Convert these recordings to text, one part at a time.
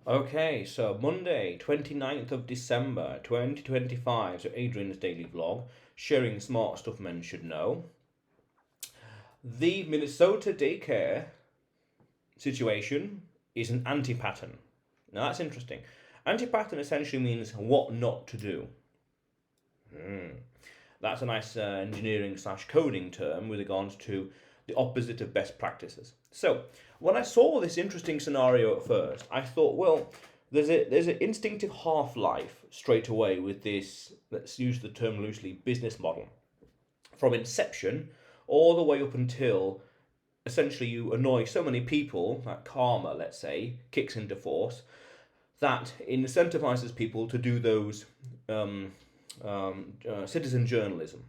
Okay, so Monday, 29th of December 2025. So Adrian's daily vlog, sharing smart stuff men should know. The Minnesota daycare situation is an anti-pattern. Now that's interesting. Anti-pattern essentially means what not to do. That's a nice engineering slash coding term with regards to the opposite of best practices. So when I saw this interesting scenario at first, I thought, well, there's an instinctive half-life straight away with this, let's use the term loosely, business model. From inception all the way up until essentially you annoy so many people that karma, let's say, kicks into force, that incentivizes people to do those citizen journalism.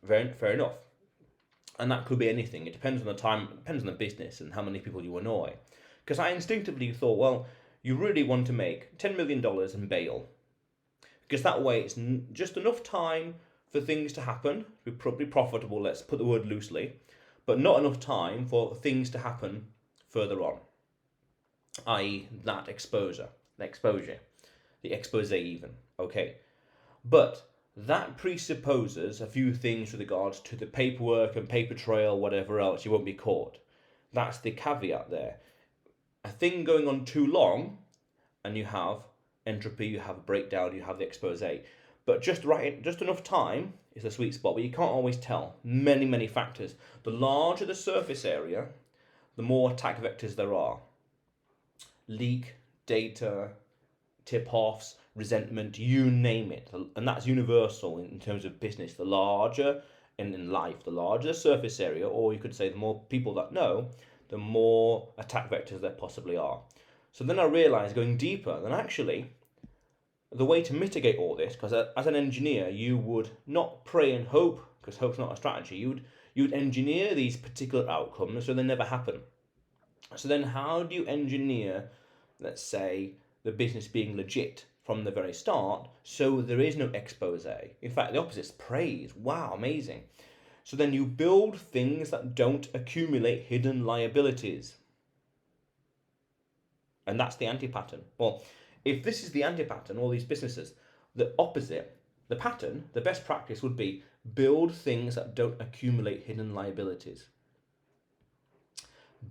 Fair enough. And that could be anything. It depends on the time, it depends on the business and how many people you annoy. Because I instinctively thought, well, you really want to make $10 million and bail. Because that way it's just enough time for things to happen, be probably profitable, let's put the word loosely, but not enough time for things to happen further on, i.e., that exposure, the expose even. Okay, but that presupposes a few things with regards to the paperwork and paper trail, whatever else. You won't be caught. That's the caveat there. A thing going on too long, and you have entropy, you have breakdown, you have the expose. But just enough time is the sweet spot, but you can't always tell. Many factors. The larger the surface area, the more attack vectors there are. Leak, data, tip-offs, resentment, you name it. And that's universal in terms of business. The larger, and in life, the larger the surface area, or you could say the more people that know, the more attack vectors there possibly are. So then I realized, going deeper, that actually the way to mitigate all this, because as an engineer you would not pray and hope, because hope's not a strategy, you would engineer these particular outcomes so they never happen. So then how do you engineer, let's say, the business being legit from the very start so there is no expose? In fact, the opposite is praise. Wow, amazing. So then you build things that don't accumulate hidden liabilities. And that's the anti-pattern. Well, if this is the anti-pattern, all these businesses, the opposite, the pattern, the best practice would be build things that don't accumulate hidden liabilities.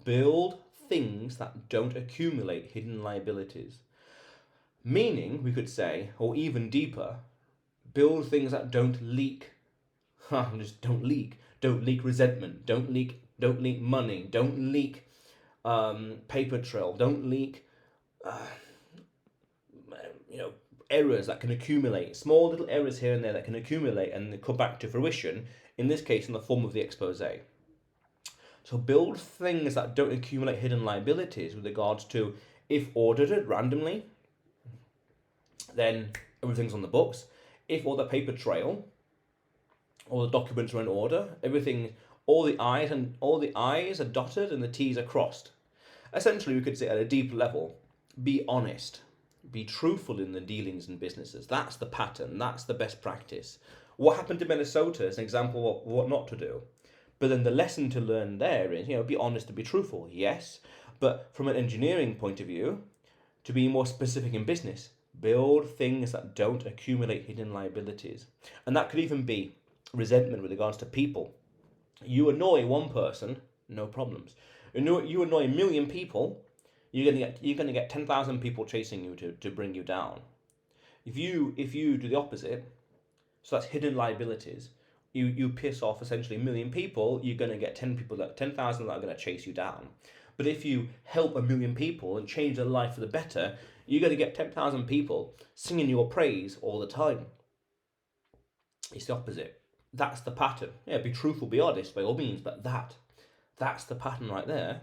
Build things that don't accumulate hidden liabilities. Meaning, we could say, or even deeper, build things that don't leak. Just don't leak. Don't leak resentment. Don't leak money. Don't leak paper trail. Don't leak errors that can accumulate, small little errors here and there that can accumulate and come back to fruition, in this case in the form of the expose. So build things that don't accumulate hidden liabilities with regards to, if audited randomly, then everything's on the books. If all the paper trail, all the documents are in order, everything, all the I's are dotted and the T's are crossed. Essentially, we could say at a deep level, be honest, be truthful in the dealings in businesses. That's the pattern, that's the best practice. What happened to Minnesota is an example of what not to do. But then the lesson to learn there is, be honest and be truthful, yes. But from an engineering point of view, to be more specific in business, build things that don't accumulate hidden liabilities. And that could even be resentment with regards to people. You annoy one person, no problems. You annoy a million people, you're gonna get 10,000 people chasing you to bring you down. If you do the opposite, so that's hidden liabilities. You piss off essentially a million people, you're gonna get 10,000 that are gonna chase you down. But if you help a million people and change their life for the better, you're gonna get 10,000 people singing your praise all the time. It's the opposite. That's the pattern. Yeah, be truthful, be honest by all means, but that's the pattern right there.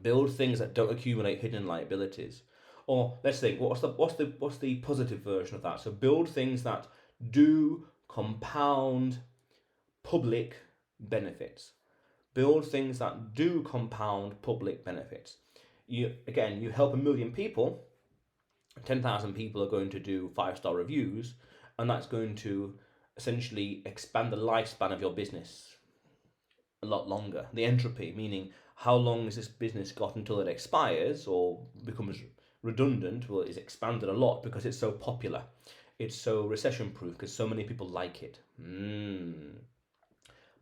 Build things that don't accumulate hidden liabilities. Or let's think, what's the positive version of that? So build things that do compound public benefits. Build things that do compound public benefits. You help a million people, 10,000 people are going to do 5-star reviews, and that's going to essentially expand the lifespan of your business a lot longer. The entropy, meaning how long has this business got until it expires or becomes redundant, well, it's expanded a lot because it's so popular. It's so recession proof because so many people like it.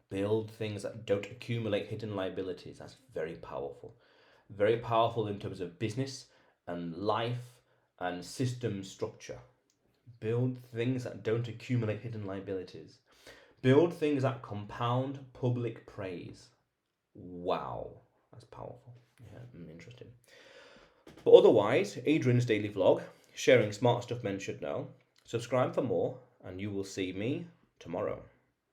Build things that don't accumulate hidden liabilities. That's very powerful. Very powerful in terms of business and life and system structure. Build things that don't accumulate hidden liabilities. Build things that compound public praise. Wow, that's powerful. Yeah, interesting. But otherwise, Adrian's daily vlog, sharing smart stuff men should know. Subscribe for more, and you will see me tomorrow.